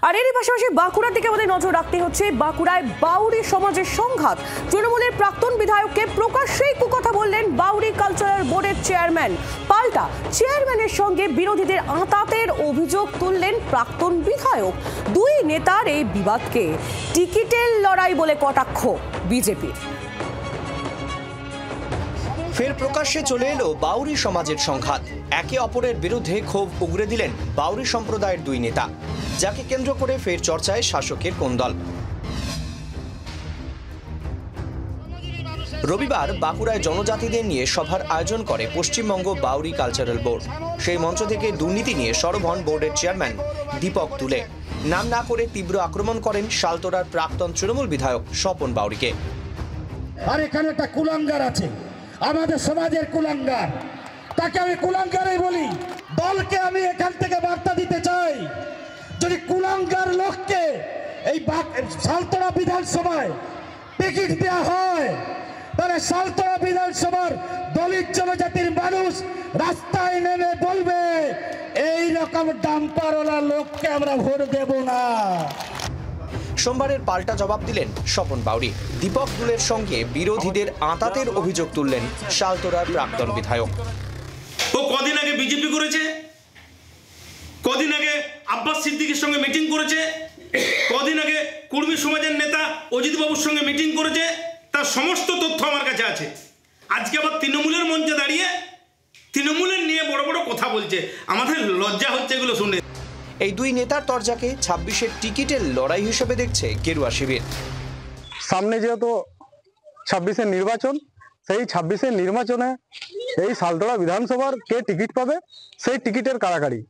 আর এরই পাশাপাশি বাঁকুড়ার দিকে আমাদের নজর রাখতে হচ্ছে। বাঁকুড়ায় বাউরি সমাজের সংঘাত। তৃণমূলের প্রাক্তন বিধায়ককে প্রকাশ্যেই কুকথা বললেন বাউরি কালচারাল বোর্ডের চেয়ারম্যান। পাল্টা চেয়ারম্যানের সঙ্গে বিরোধীদের আঁতাতের অভিযোগ তুললেন প্রাক্তন বিধায়ক। দুই নেতার এই বিবাদকে টিকিটের লড়াই বলে কটাক্ষ বিজেপির। ফের প্রকাশ্যে চলে এলো বাউরি সমাজের সংঘাত। একে অপরের বিরুদ্ধে ক্ষোভ উগরে দিলেন বাউরি সম্প্রদায়ের দুই নেতা, যাকে কেন্দ্র করে ফের চর্চায় শাসকের কোন দল। রবিবার বাঁকুড়ায় জনজাতিদের নিয়ে সভার আয়োজন করে পশ্চিমবঙ্গ বাউরি কালচারাল বোর্ড। সেই মঞ্চ থেকে দুর্নীতি নিয়ে সরব হন বোর্ডের চেয়ারম্যান দীপক তুলে। নাম না করে তীব্র আক্রমণ করেন শালতোড়ার প্রাক্তন তৃণমূল বিধায়ক স্বপন বাউরিকে। আর এখানে একটা কুলাঙ্গার আছে, আমাদের সমাজের কুলাঙ্গার, তাকে আমি কুলাঙ্গারই বলি। দলকে আমি এখান থেকে বার্তা দিতে চাই, যদি কুলাঙ্গার লোককে এই শালতোড়া বিধানসভায় টিকিট দেওয়া হয়, তাহলে শালতোড়া বিধানসভার দলিত জনজাতির মানুষ রাস্তায় নেমে বলবে এই রকম ডাম্পারওয়ালা লোককে আমরা ভোট দেব না। সোমবারের পাল্টা জবাব দিলেন স্বপন বাউরি। দীপক দুলের সঙ্গে বিরোধীদের আঁতাতের অভিযোগ তুললেন শালতোড়ার প্রাক্তন বিধায়ক। ও কদিন আগে বিজেপি করেছে, কদিন আগে আব্বাস সিদ্দিকের সঙ্গে মিটিং করেছে, কদিন আগে কুর্মী সমাজের নেতা অজিত বাবুর সঙ্গে মিটিং করেছে, তার সমস্ত তথ্য আমার কাছে আছে। আজকে আবার তৃণমূলের মঞ্চে দাঁড়িয়ে তৃণমূলের নিয়ে বড় বড় কথা বলছে, আমাদের লজ্জা হচ্ছে এগুলো শুনে। এই দুই নেতার তরজাকে 26-এর টিকিটের লড়াই হিসেবে দেখছে গেরুয়া শিবির। সামনে যেহেতু 26-এর নির্বাচন, সেই 26-এর নির্বাচনে এই শালতোড়া বিধানসভার কে টিকিট পাবে সেই টিকিটের কাড়াকাড়ি।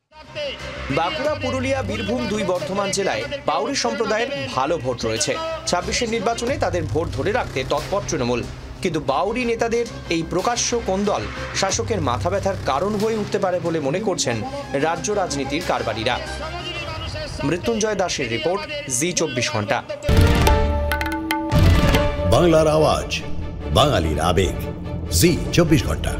বাঁকুড়া, পুরুলিয়া, বীরভূম দুই বর্ধমান জেলায় বাউরি সম্প্রদায়ের ভালো ভোট রয়েছে। 26-এর নির্বাচনে তাদের ভোট ধরে রাখতে তৎপর তৃণমূল। কিন্তু বাউরি নেতাদের এই প্রকাশ্য কোন্দল শাসকের মাথা ব্যথার কারণ হয়ে উঠতে পারে বলে মনে করছেন রাজ্য রাজনীতির কারবারিরা। মৃত্যুঞ্জয় দাসের রিপোর্ট, জি 24 ঘন্টা। বাংলার আওয়াজ, বাঙালির আবেগ, জি 24 ঘন্টা।